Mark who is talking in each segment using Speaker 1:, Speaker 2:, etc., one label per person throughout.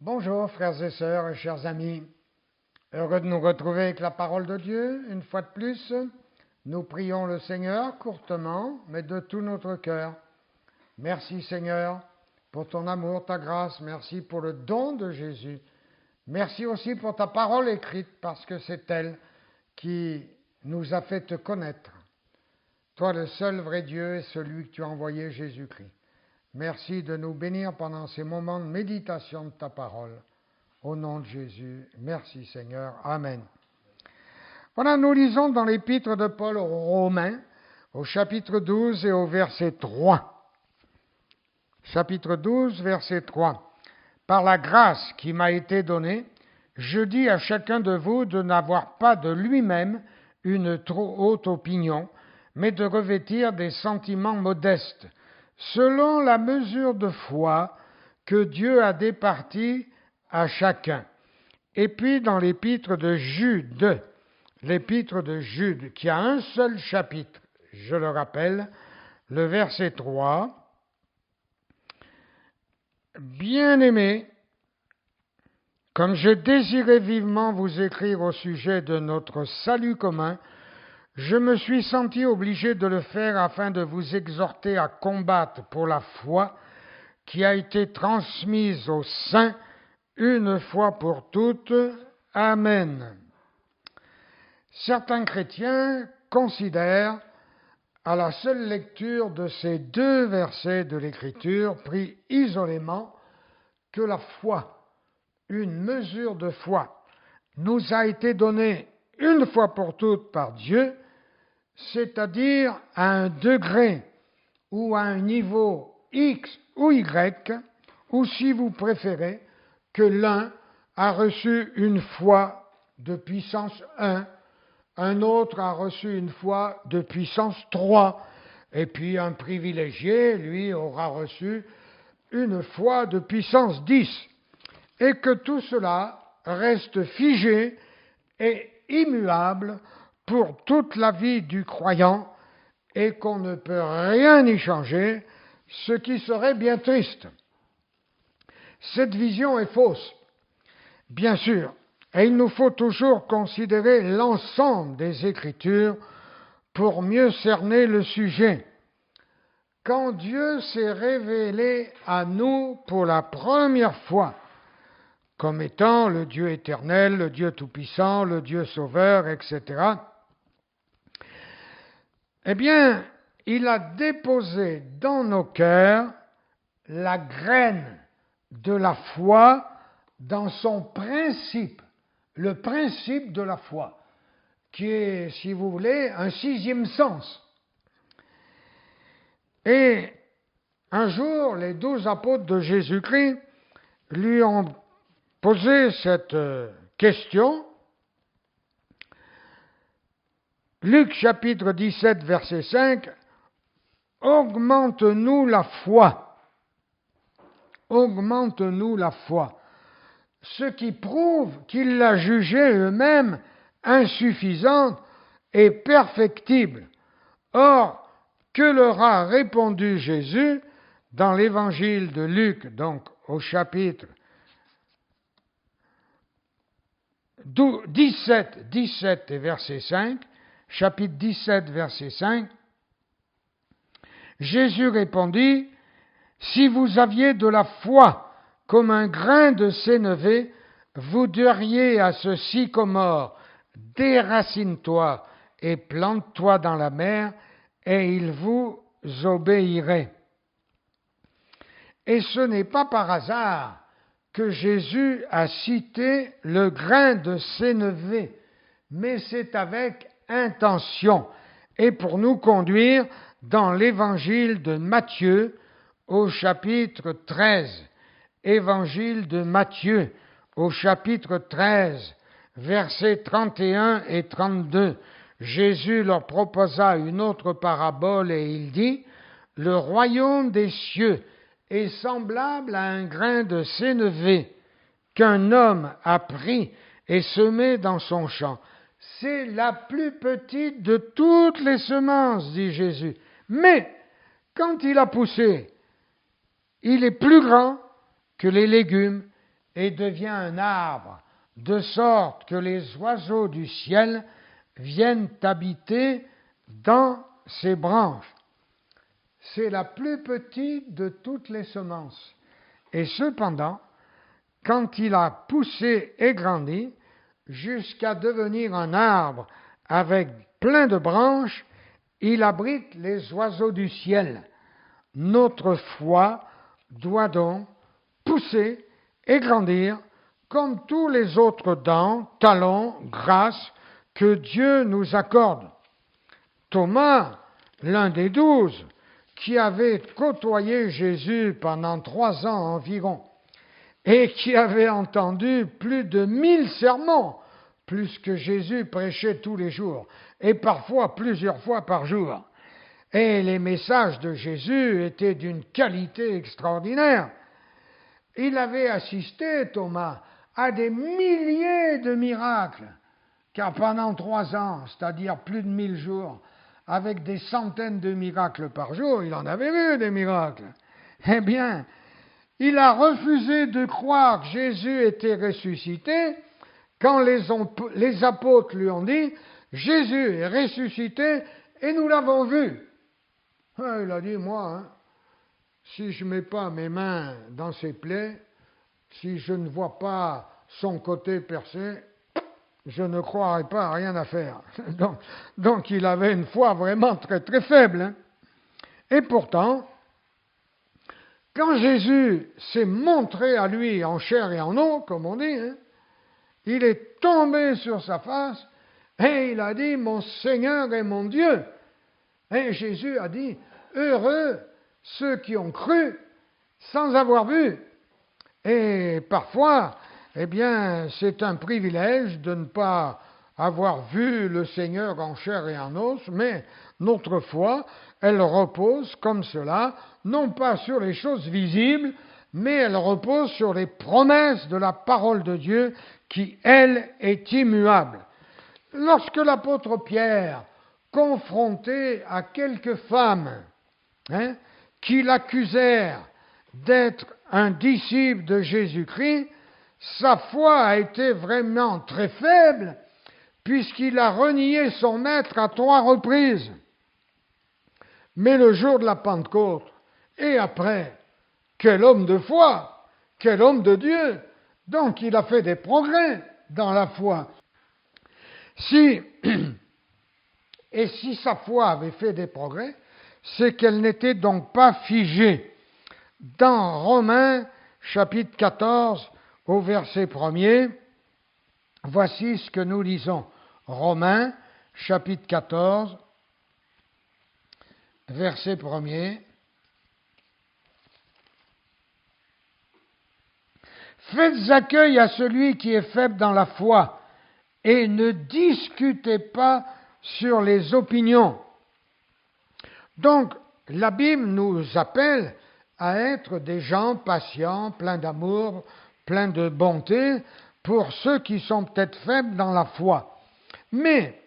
Speaker 1: Bonjour frères et sœurs et chers amis, heureux de nous retrouver avec la parole de Dieu. Une fois de plus, nous prions le Seigneur courtement, mais de tout notre cœur. Merci Seigneur pour ton amour, ta grâce, merci pour le don de Jésus. Merci aussi pour ta parole écrite, parce que c'est elle qui nous a fait te connaître. Toi le seul vrai Dieu et celui que tu as envoyé, Jésus-Christ. Merci de nous bénir pendant ces moments de méditation de ta parole. Au nom de Jésus, merci Seigneur. Amen. Voilà, nous lisons dans l'épître de Paul aux Romains, au chapitre 12 et au verset 3. Chapitre 12, verset 3. Par la grâce qui m'a été donnée, je dis à chacun de vous de n'avoir pas de lui-même une trop haute opinion, mais de revêtir des sentiments modestes, selon la mesure de foi que Dieu a départie à chacun. Et puis dans l'épître de Jude, qui a un seul chapitre, je le rappelle, le verset 3, « Bien-aimés, comme je désirais vivement vous écrire au sujet de notre salut commun, je me suis senti obligé de le faire afin de vous exhorter à combattre pour la foi qui a été transmise aux saints une fois pour toutes. Amen. » Certains chrétiens considèrent, à la seule lecture de ces deux versets de l'Écriture, pris isolément, que la foi, une mesure de foi, nous a été donnée une fois pour toutes par Dieu, c'est-à-dire à un degré ou à un niveau X ou Y, ou si vous préférez, que l'un a reçu une foi de puissance 1, un autre a reçu une foi de puissance 3, et puis un privilégié, lui, aura reçu une foi de puissance 10, et que tout cela reste figé et immuable pour toute la vie du croyant, et qu'on ne peut rien y changer, ce qui serait bien triste. Cette vision est fausse, bien sûr, et il nous faut toujours considérer l'ensemble des Écritures pour mieux cerner le sujet. Quand Dieu s'est révélé à nous pour la première fois, comme étant le Dieu éternel, le Dieu tout-puissant, le Dieu sauveur, etc., eh bien, il a déposé dans nos cœurs la graine de la foi dans son principe, le principe de la foi, qui est, si vous voulez, un sixième sens. Et un jour, les 12 apôtres de Jésus-Christ lui ont posé cette question. Luc chapitre 17, verset 5, « Augmente-nous la foi. Augmente-nous la foi. » Ce qui prouve qu'ils la jugeaient eux-mêmes insuffisante et perfectible. Or, que leur a répondu Jésus dans l'évangile de Luc, donc au chapitre 17 et verset 5, chapitre 17, verset 5, Jésus répondit, « Si vous aviez de la foi comme un grain de sénévé, vous diriez à ce sycomore, déracine-toi et plante-toi dans la mer, et il vous obéirait. » Et ce n'est pas par hasard que Jésus a cité le grain de sénévé, mais c'est avec intention, et pour nous conduire dans l'évangile de Matthieu au chapitre 13. Évangile de Matthieu au chapitre 13, versets 31 et 32. Jésus leur proposa une autre parabole et il dit, « Le royaume des cieux est semblable à un grain de sénévé qu'un homme a pris et semé dans son champ. C'est la plus petite de toutes les semences, dit Jésus. Mais quand il a poussé, il est plus grand que les légumes et devient un arbre, de sorte que les oiseaux du ciel viennent habiter dans ses branches. C'est la plus petite de toutes les semences. Et cependant, quand il a poussé et grandi, jusqu'à devenir un arbre avec plein de branches, il abrite les oiseaux du ciel. Notre foi doit donc pousser et grandir comme tous les autres dons, talents, grâces que Dieu nous accorde. Thomas, l'un des 12, qui avait côtoyé Jésus pendant 3 ans environ, et qui avait entendu plus de 1000 sermons, plus que Jésus prêchait tous les jours, et parfois plusieurs fois par jour. Et les messages de Jésus étaient d'une qualité extraordinaire. Il avait assisté, Thomas, à des milliers de miracles, car pendant 3 ans, c'est-à-dire plus de 1000 jours, avec des centaines de miracles par jour, il en avait vu des miracles. Eh bien, il a refusé de croire que Jésus était ressuscité quand les apôtres lui ont dit « Jésus est ressuscité et nous l'avons vu ». Il a dit « Moi, si je ne mets pas mes mains dans ses plaies, si je ne vois pas son côté percé, je ne croirais pas à rien à faire. » Donc il avait une foi vraiment très très faible. Et pourtant, quand Jésus s'est montré à lui en chair et en eau, comme on dit, il est tombé sur sa face et il a dit « Mon Seigneur et mon Dieu ». Et Jésus a dit « Heureux ceux qui ont cru sans avoir vu ». Et parfois, eh bien, c'est un privilège de ne pas avoir vu le Seigneur en chair et en os, mais notre foi, elle repose comme cela, non pas sur les choses visibles, mais elle repose sur les promesses de la parole de Dieu qui, elle, est immuable. Lorsque l'apôtre Pierre, confronté à quelques femmes qui l'accusèrent d'être un disciple de Jésus-Christ, sa foi a été vraiment très faible, puisqu'il a renié son maître à 3 reprises. Mais le jour de la Pentecôte, et après, quel homme de foi, quel homme de Dieu. Donc il a fait des progrès dans la foi. Et si sa foi avait fait des progrès, c'est qu'elle n'était donc pas figée. Dans Romains chapitre 14 au verset 1er, voici ce que nous lisons. Romains chapitre 14, verset 1er. Faites accueil à celui qui est faible dans la foi et ne discutez pas sur les opinions. Donc, la Bible nous appelle à être des gens patients, pleins d'amour, pleins de bonté, pour ceux qui sont peut-être faibles dans la foi. Mais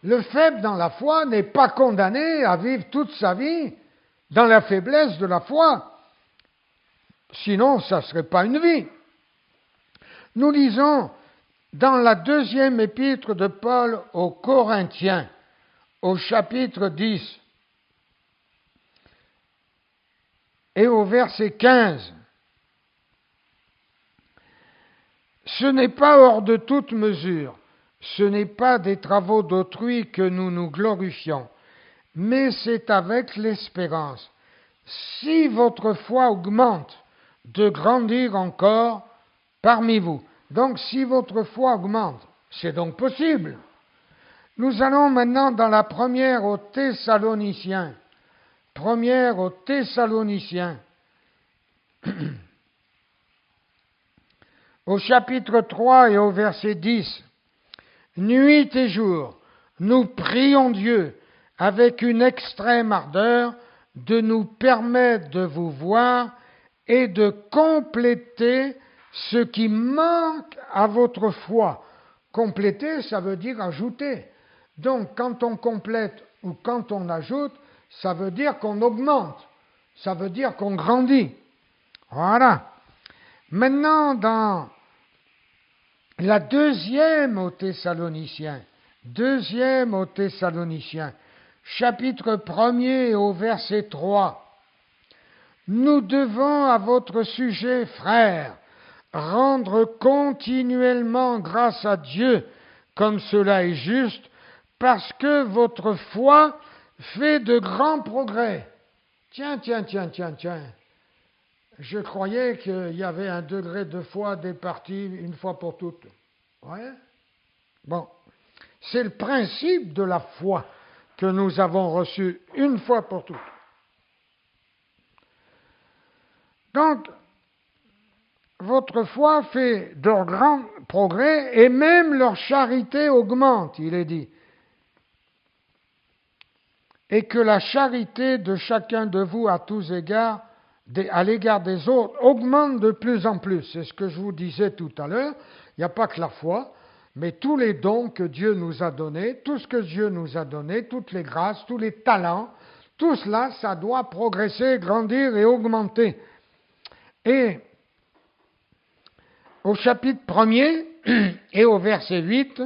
Speaker 1: le faible dans la foi n'est pas condamné à vivre toute sa vie dans la faiblesse de la foi. Sinon, ça ne serait pas une vie. Nous lisons dans la 2e épître de Paul aux Corinthiens, au chapitre 10 et au verset 15. Ce n'est pas hors de toute mesure, ce n'est pas des travaux d'autrui que nous nous glorifions, mais c'est avec l'espérance. Si votre foi augmente, de grandir encore parmi vous. Donc si votre foi augmente, c'est donc possible. Nous allons maintenant dans la première aux Thessaloniciens. Première aux Thessaloniciens. Au chapitre 3 et au verset 10. Nuit et jour, nous prions Dieu avec une extrême ardeur de nous permettre de vous voir et de compléter ce qui manque à votre foi. Compléter, ça veut dire ajouter. Donc, quand on complète ou quand on ajoute, ça veut dire qu'on augmente. Ça veut dire qu'on grandit. Voilà. Maintenant, dans la deuxième aux Thessaloniciens, chapitre 1er au verset 3, nous devons à votre sujet, frères, rendre continuellement grâce à Dieu, comme cela est juste, parce que votre foi fait de grands progrès. Tiens. Je croyais qu'il y avait un degré de foi départi une fois pour toutes. Ouais. Bon, c'est le principe de la foi que nous avons reçu une fois pour toutes. Donc, votre foi fait de grands progrès et même leur charité augmente, il est dit. Et que la charité de chacun de vous à tous égards, à l'égard des autres, augmente de plus en plus. C'est ce que je vous disais tout à l'heure. Il n'y a pas que la foi, mais tous les dons que Dieu nous a donnés, tout ce que Dieu nous a donné, toutes les grâces, tous les talents, tout cela, ça doit progresser, grandir et augmenter. Et au chapitre 1er et au verset 8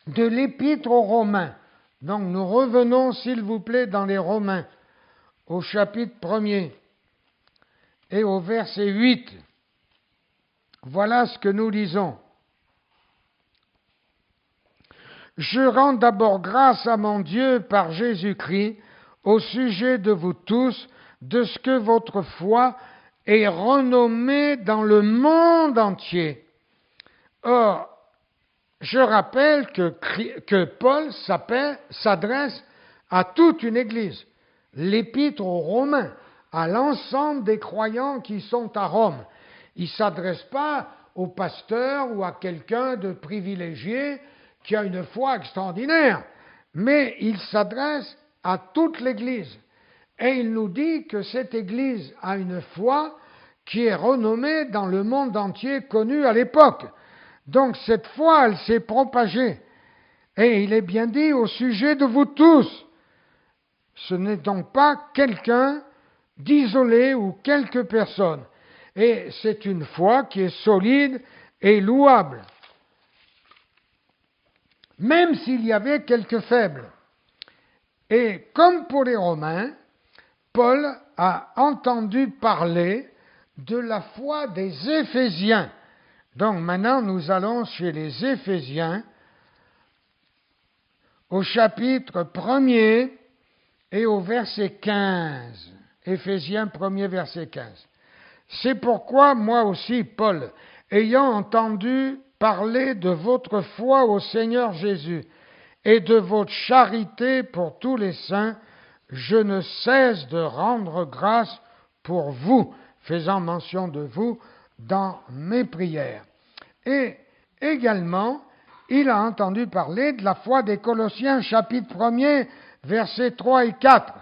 Speaker 1: de l'Épître aux Romains, donc nous revenons s'il vous plaît dans les Romains, au chapitre 1er et au verset 8. Voilà ce que nous lisons. Je rends d'abord grâce à mon Dieu par Jésus-Christ au sujet de vous tous, de ce que votre foi est renommée dans le monde entier. Or, je rappelle que Paul s'adresse à toute une église. L'épître aux Romains, à l'ensemble des croyants qui sont à Rome. Il ne s'adresse pas au pasteur ou à quelqu'un de privilégié qui a une foi extraordinaire, mais il s'adresse à toute l'Église. Et il nous dit que cette Église a une foi qui est renommée dans le monde entier, connue à l'époque. Donc cette foi, elle s'est propagée. Et il est bien dit au sujet de vous tous. Ce n'est donc pas quelqu'un d'isolé ou quelques personnes. Et c'est une foi qui est solide et louable. Même s'il y avait quelques faibles. Et comme pour les Romains, Paul a entendu parler de la foi des Éphésiens. Donc maintenant, nous allons chez les Éphésiens, au chapitre 1er et au verset 15. Éphésiens 1er, verset 15. C'est pourquoi moi aussi, Paul, ayant entendu parler de votre foi au Seigneur Jésus et de votre charité pour tous les saints, je ne cesse de rendre grâce pour vous, faisant mention de vous dans mes prières. Et également, il a entendu parler de la foi des Colossiens, chapitre 1er, versets 3 et 4.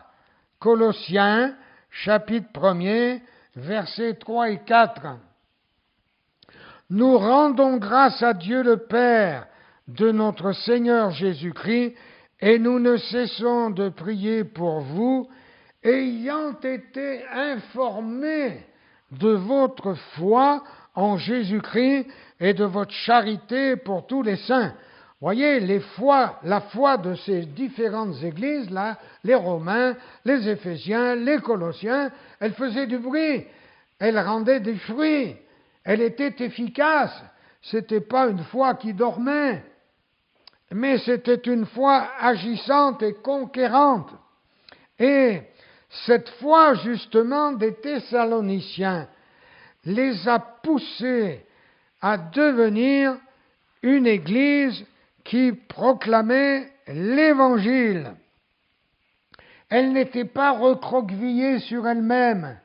Speaker 1: Colossiens, chapitre 1er, versets 3 et 4. Nous rendons grâce à Dieu le Père de notre Seigneur Jésus-Christ, et nous ne cessons de prier pour vous, ayant été informés de votre foi en Jésus-Christ et de votre charité pour tous les saints. Voyez, la foi de ces différentes églises, là, les Romains, les Éphésiens, les Colossiens, elle faisait du bruit, elle rendait des fruits, elle était efficace. C'était pas une foi qui dormait, mais c'était une foi agissante et conquérante. Et cette foi, justement, des Thessaloniciens les a poussés à devenir une église qui proclamait l'Évangile. Elle n'était pas recroquevillée sur elle-même.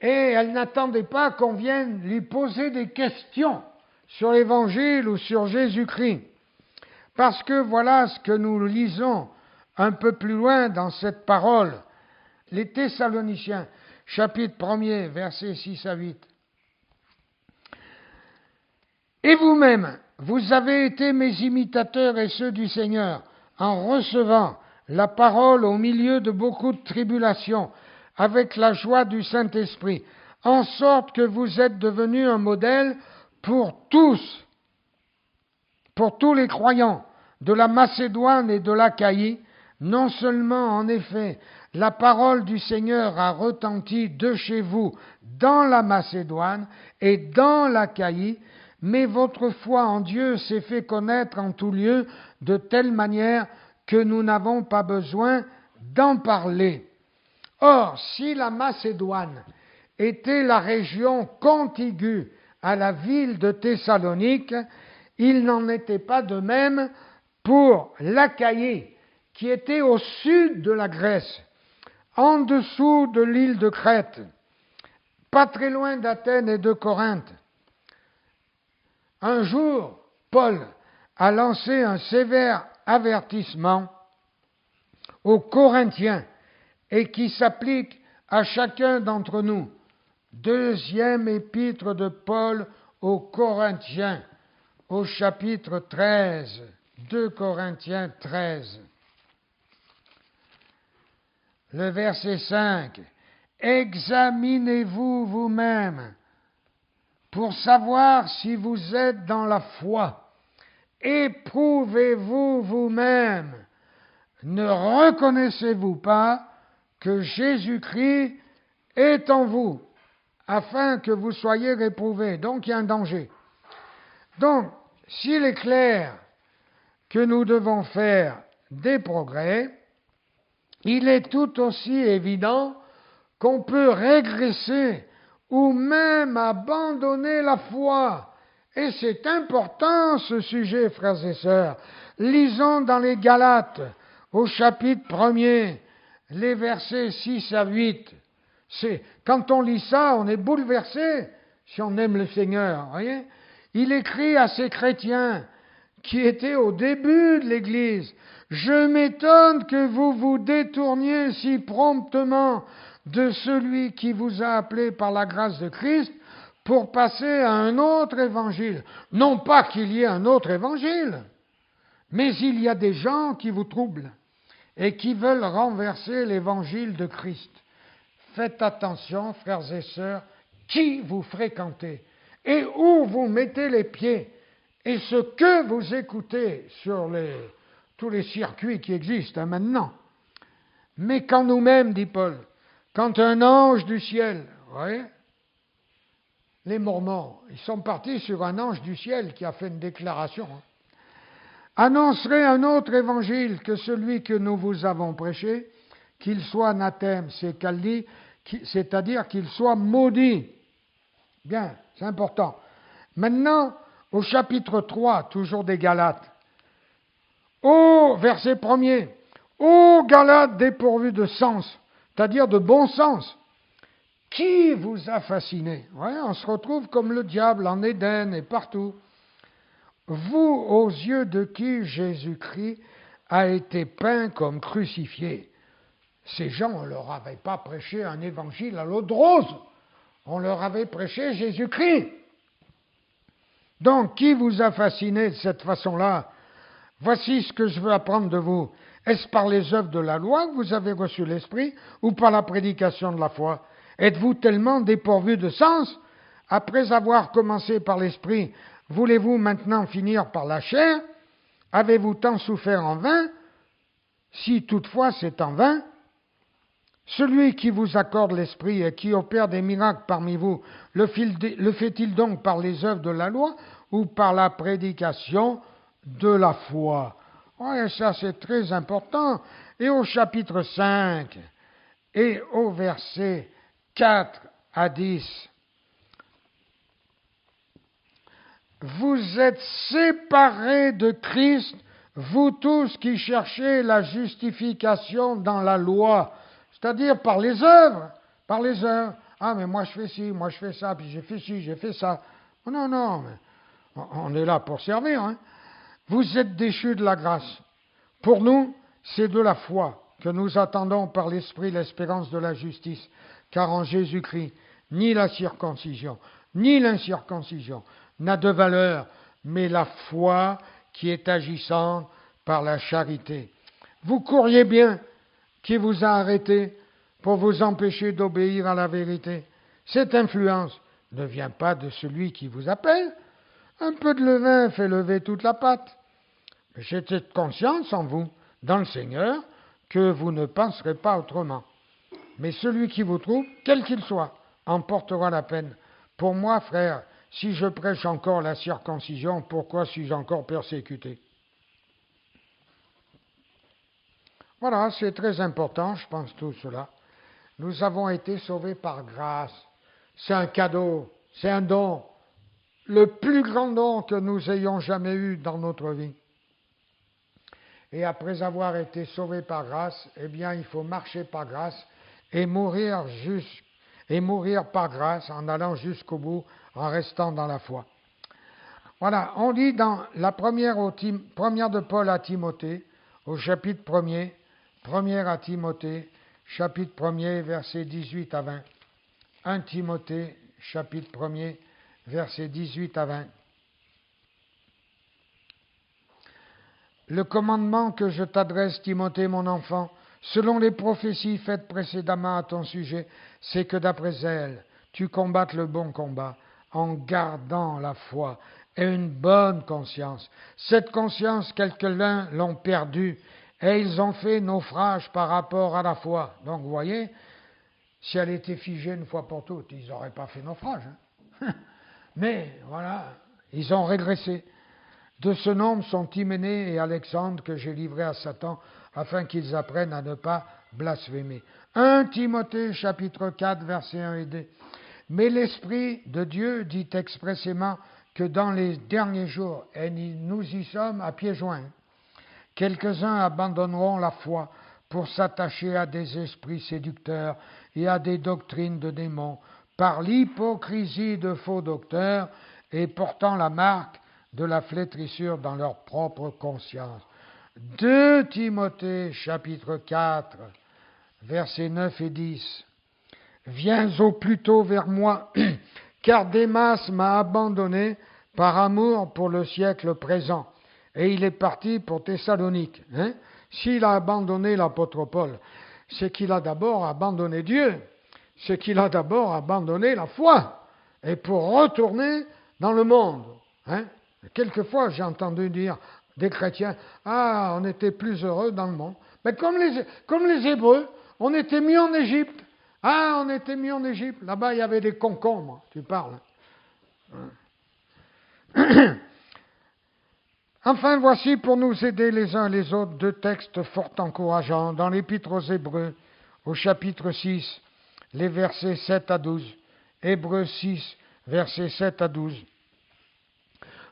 Speaker 1: Et elle n'attendait pas qu'on vienne lui poser des questions sur l'Évangile ou sur Jésus-Christ. Parce que voilà ce que nous lisons un peu plus loin dans cette parole. Les Thessaloniciens, chapitre 1er, versets 6 à 8. Et vous-même, vous avez été mes imitateurs et ceux du Seigneur, en recevant la parole au milieu de beaucoup de tribulations, avec la joie du Saint-Esprit, en sorte que vous êtes devenus un modèle pour tous les croyants de la Macédoine et de l'Achaïe. Non seulement, en effet, la parole du Seigneur a retenti de chez vous dans la Macédoine et dans l'Achaïe, mais votre foi en Dieu s'est fait connaître en tout lieu de telle manière que nous n'avons pas besoin d'en parler. Or, si la Macédoine était la région contiguë à la ville de Thessalonique, il n'en était pas de même pour l'Achaïe, qui était au sud de la Grèce, en dessous de l'île de Crète, pas très loin d'Athènes et de Corinthe. Un jour, Paul a lancé un sévère avertissement aux Corinthiens et qui s'applique à chacun d'entre nous. Deuxième épître de Paul aux Corinthiens, au chapitre 13, 2 Corinthiens 13. Le verset 5. Examinez-vous vous-même pour savoir si vous êtes dans la foi. Éprouvez-vous vous-même. Ne reconnaissez-vous pas que Jésus-Christ est en vous, afin que vous soyez réprouvés? Donc il y a un danger. Donc, s'il est clair que nous devons faire des progrès, il est tout aussi évident qu'on peut régresser ou même abandonner la foi. Et c'est important ce sujet, frères et sœurs. Lisons dans les Galates, au chapitre 1er, les versets 6 à 8. Quand on lit ça, on est bouleversé si on aime le Seigneur. Voyez? Il écrit à ces chrétiens qui étaient au début de l'Église: « Je m'étonne que vous vous détourniez si promptement de celui qui vous a appelé par la grâce de Christ pour passer à un autre évangile. » Non pas qu'il y ait un autre évangile, mais il y a des gens qui vous troublent et qui veulent renverser l'évangile de Christ. Faites attention, frères et sœurs, qui vous fréquentez et où vous mettez les pieds et ce que vous écoutez sur tous les circuits qui existent maintenant. Mais quand nous-mêmes, dit Paul, quand un ange du ciel, vous voyez, les Mormons, ils sont partis sur un ange du ciel qui a fait une déclaration, annoncerait un autre évangile que celui que nous vous avons prêché, qu'il soit anathème, c'est-à-dire qu'il soit maudit. Bien, c'est important. Maintenant, au chapitre 3, toujours des Galates, verset 1er, ô Galates dépourvus de sens, c'est-à-dire de bon sens, qui vous a fasciné? Ouais, on se retrouve comme le diable en Éden et partout. Vous, aux yeux de qui Jésus-Christ a été peint comme crucifié. Ces gens, on ne leur avait pas prêché un évangile à l'eau de rose, on leur avait prêché Jésus-Christ. Donc, qui vous a fasciné de cette façon-là? Voici ce que je veux apprendre de vous. Est-ce par les œuvres de la loi que vous avez reçu l'Esprit ou par la prédication de la foi? Êtes-vous tellement dépourvus de sens? Après avoir commencé par l'Esprit, voulez-vous maintenant finir par la chair? Avez-vous tant souffert en vain? Si toutefois c'est en vain, celui qui vous accorde l'Esprit et qui opère des miracles parmi vous, le fait-il donc par les œuvres de la loi ou par la prédication de la foi? Oui, ça c'est très important. Et au chapitre 5 et au verset 4 à 10, vous êtes séparés de Christ, vous tous qui cherchez la justification dans la loi, c'est-à-dire par les œuvres, par les œuvres. Ah, mais moi je fais ci, moi je fais ça, puis j'ai fait ci, j'ai fait ça. Non, mais on est là pour servir. Hein. Vous êtes déchus de la grâce. Pour nous, c'est de la foi que nous attendons par l'Esprit l'espérance de la justice, car en Jésus-Christ, ni la circoncision, ni l'incirconcision n'a de valeur, mais la foi qui est agissante par la charité. Vous courriez bien, qui vous a arrêté pour vous empêcher d'obéir à la vérité? Cette influence ne vient pas de celui qui vous appelle. Un peu de levain fait lever toute la pâte. J'ai cette conscience en vous, dans le Seigneur, que vous ne penserez pas autrement. Mais celui qui vous trouve, quel qu'il soit, en portera la peine. Pour moi, frère, si je prêche encore la circoncision, pourquoi suis-je encore persécuté? Voilà, c'est très important, je pense, tout cela. Nous avons été sauvés par grâce. C'est un cadeau, c'est un don, le plus grand don que nous ayons jamais eu dans notre vie. Et après avoir été sauvés par grâce, eh bien, il faut marcher par grâce et mourir par grâce en allant jusqu'au bout, en restant dans la foi. Voilà, on lit dans la première de Paul à Timothée, au chapitre 1er, première à Timothée, chapitre 1er, versets 18 à 20. 1 Timothée, chapitre 1er, versets 18 à 20. Le commandement que je t'adresse, Timothée, mon enfant, selon les prophéties faites précédemment à ton sujet, c'est que d'après elles, tu combattes le bon combat, en gardant la foi et une bonne conscience. Cette conscience, quelques-uns l'ont perdue, et ils ont fait naufrage par rapport à la foi. Donc, vous voyez, si elle était figée une fois pour toutes, ils n'auraient pas fait naufrage. Hein. Mais, voilà, ils ont régressé. De ce nombre sont Hyménée et Alexandre que j'ai livrés à Satan, afin qu'ils apprennent à ne pas blasphémer. 1 Timothée, chapitre 4, versets 1 et 2. Mais l'Esprit de Dieu dit expressément que dans les derniers jours, et nous y sommes à pieds joints, quelques-uns abandonneront la foi pour s'attacher à des esprits séducteurs et à des doctrines de démons, par l'hypocrisie de faux docteurs et portant la marque de la flétrissure dans leur propre conscience. 2 Timothée, chapitre 4, versets 9 et 10. Viens au plus tôt vers moi, car Démas m'a abandonné par amour pour le siècle présent. Et il est parti pour Thessalonique. Hein? S'il a abandonné l'apôtre Paul, c'est qu'il a d'abord abandonné Dieu, c'est qu'il a d'abord abandonné la foi, et pour retourner dans le monde. Hein? Quelquefois, j'ai entendu dire des chrétiens, ah, on était plus heureux dans le monde. Mais comme les Hébreux, on était mis en Égypte. Ah, on était mis en Égypte. Là-bas, il y avait des concombres, tu parles. Enfin, voici pour nous aider les uns les autres 2 textes fort encourageants dans l'Épître aux Hébreux, au chapitre 6, les versets 7 à 12. Hébreux 6, versets 7 à 12.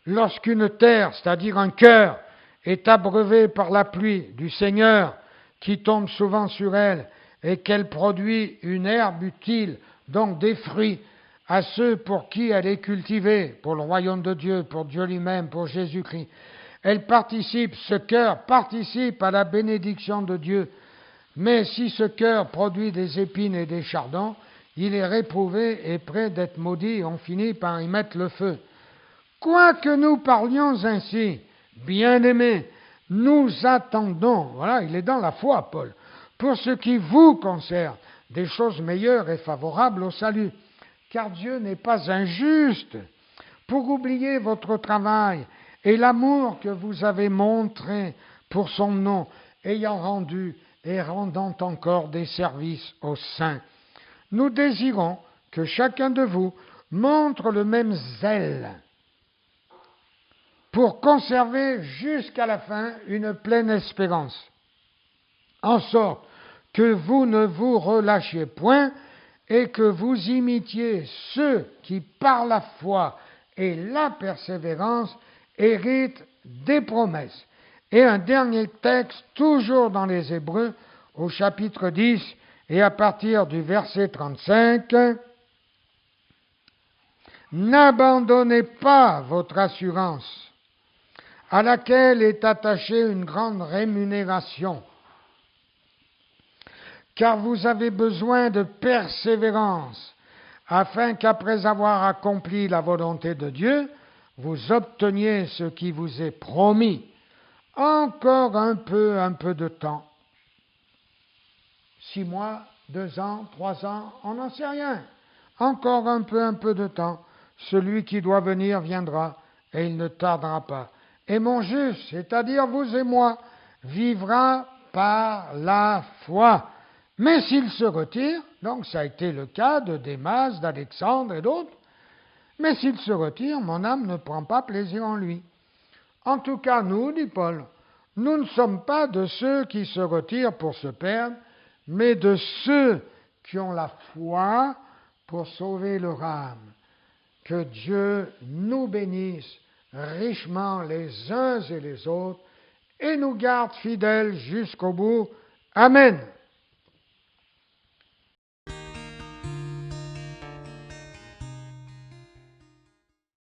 Speaker 1: Lorsqu'une terre, c'est-à-dire un cœur, est abreuvée par la pluie du Seigneur qui tombe souvent sur elle et qu'elle produit une herbe utile, donc des fruits, à ceux pour qui elle est cultivée, pour le royaume de Dieu, pour Dieu lui-même, pour Jésus-Christ. Ce cœur participe à la bénédiction de Dieu. Mais si ce cœur produit des épines et des chardons, il est réprouvé et prêt d'être maudit, et on finit par y mettre le feu. Quoique nous parlions ainsi, bien-aimés, nous attendons, voilà, il est dans la foi, Paul, pour ce qui vous concerne, des choses meilleures et favorables au salut. Car Dieu n'est pas injuste pour oublier votre travail et l'amour que vous avez montré pour son nom, ayant rendu et rendant encore des services aux saints. Nous désirons que chacun de vous montre le même zèle pour conserver jusqu'à la fin une pleine espérance, en sorte que vous ne vous relâchiez point et que vous imitiez ceux qui, par la foi et la persévérance, héritent des promesses. Et un dernier texte, toujours dans les Hébreux, au chapitre 10, et à partir du verset 35, « N'abandonnez pas votre assurance, à laquelle est attachée une grande rémunération, car vous avez besoin de persévérance, afin qu'après avoir accompli la volonté de Dieu, vous obteniez ce qui vous est promis. Encore un peu de temps. 6 mois, 2 ans, 3 ans, on n'en sait rien. encore un peu de temps. Celui qui doit venir viendra, et il ne tardera pas. Et mon juste, c'est-à-dire vous et moi, vivra par la foi. Mais s'il se retire, donc ça a été le cas de Démas, d'Alexandre et d'autres, mais s'il se retire, mon âme ne prend pas plaisir en lui. En tout cas, nous, dit Paul, nous ne sommes pas de ceux qui se retirent pour se perdre, mais de ceux qui ont la foi pour sauver leur âme. Que Dieu nous bénisse richement les uns et les autres et nous garde fidèles jusqu'au bout. Amen.